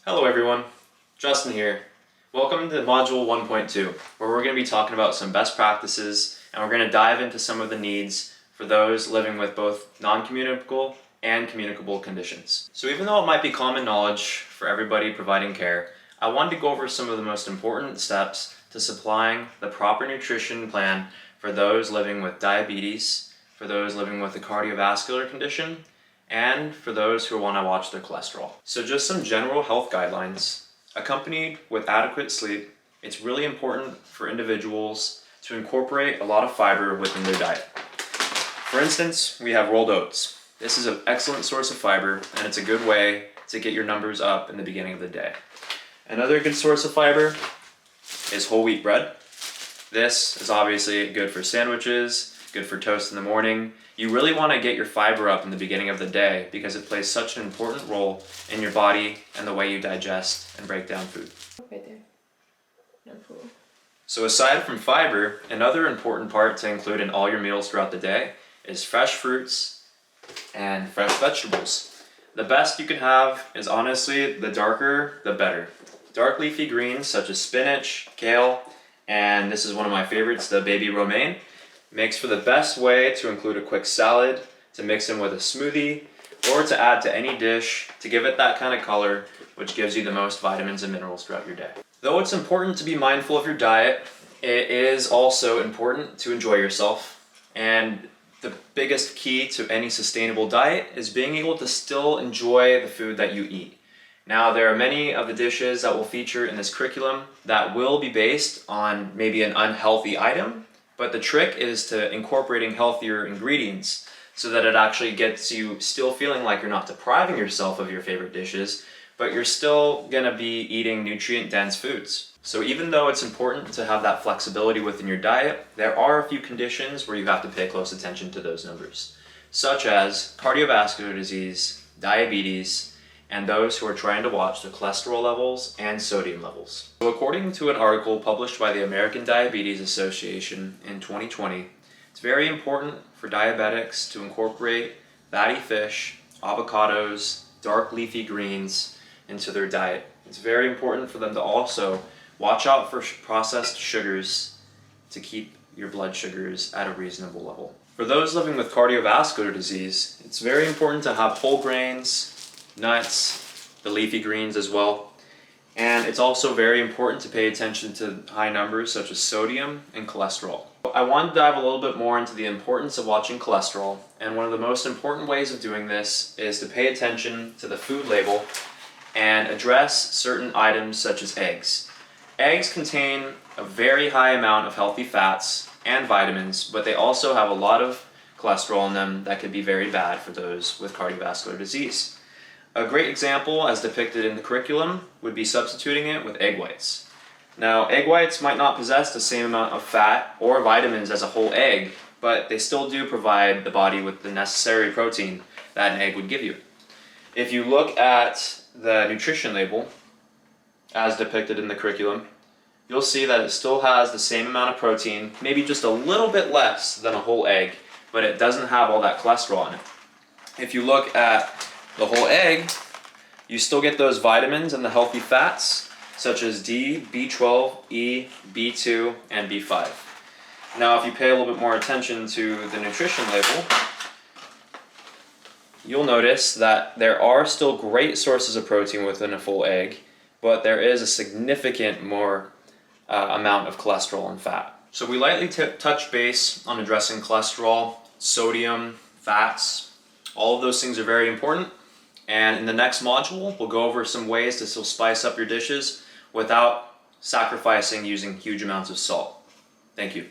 Hello everyone, Justin here. Welcome to Module 1.2, where we're going to be talking about some best practices and we're going to dive into some of the needs for those living with both non-communicable and communicable conditions. So even though it might be common knowledge for everybody providing care, I wanted to go over some of the most important steps to supplying the proper nutrition plan for those living with diabetes, for those living with a cardiovascular condition, and for those who want to watch their cholesterol. So just some general health guidelines. Accompanied with adequate sleep, it's really important for individuals to incorporate a lot of fiber within their diet. For instance, we have rolled oats. This is an excellent source of fiber and it's a good way to get your numbers up in the beginning of the day. Another good source of fiber is whole wheat bread. This is obviously good for sandwiches, good for toast in the morning. You really want to get your fiber up in the beginning of the day because it plays such an important role in your body and the way you digest and break down food. Right there. No pool. So aside from fiber, another important part to include in all your meals throughout the day is fresh fruits and fresh vegetables. The best you can have is honestly the darker, the better. Dark leafy greens such as spinach, kale, and this is one of my favorites, the baby romaine. Makes for the best way to include a quick salad, to mix in with a smoothie, or to add to any dish to give it that kind of color, which gives you the most vitamins and minerals throughout your day. Though it's important to be mindful of your diet, it is also important to enjoy yourself. And the biggest key to any sustainable diet is being able to still enjoy the food that you eat. Now, there are many of the dishes that will feature in this curriculum that will be based on maybe an unhealthy item, but the trick is to incorporating healthier ingredients so that it actually gets you still feeling like you're not depriving yourself of your favorite dishes, but you're still gonna be eating nutrient-dense foods. So even though it's important to have that flexibility within your diet, there are a few conditions where you have to pay close attention to those numbers, such as cardiovascular disease, diabetes, and those who are trying to watch their cholesterol levels and sodium levels. So according to an article published by the American Diabetes Association in 2020, it's very important for diabetics to incorporate fatty fish, avocados, dark leafy greens into their diet. It's very important for them to also watch out for processed sugars to keep your blood sugars at a reasonable level. For those living with cardiovascular disease, it's very important to have whole grains, nuts, the leafy greens as well. And it's also very important to pay attention to high numbers such as sodium and cholesterol. I want to dive a little bit more into the importance of watching cholesterol, and one of the most important ways of doing this is to pay attention to the food label and address certain items such as eggs. Eggs contain a very high amount of healthy fats and vitamins, but they also have a lot of cholesterol in them that could be very bad for those with cardiovascular disease. A great example, as depicted in the curriculum, would be substituting it with egg whites. Now, egg whites might not possess the same amount of fat or vitamins as a whole egg, but they still do provide the body with the necessary protein that an egg would give you. If you look at the nutrition label, as depicted in the curriculum, you'll see that it still has the same amount of protein, maybe just a little bit less than a whole egg, but it doesn't have all that cholesterol in it. If you look at the whole egg, you still get those vitamins and the healthy fats, such as D, B12, E, B2, and B5. Now, if you pay a little bit more attention to the nutrition label, you'll notice that there are still great sources of protein within a full egg, but there is a significant more amount of cholesterol and fat. So we lightly touch base on addressing cholesterol, sodium, fats. All of those things are very important. And in the next module, we'll go over some ways to still spice up your dishes without sacrificing using huge amounts of salt. Thank you.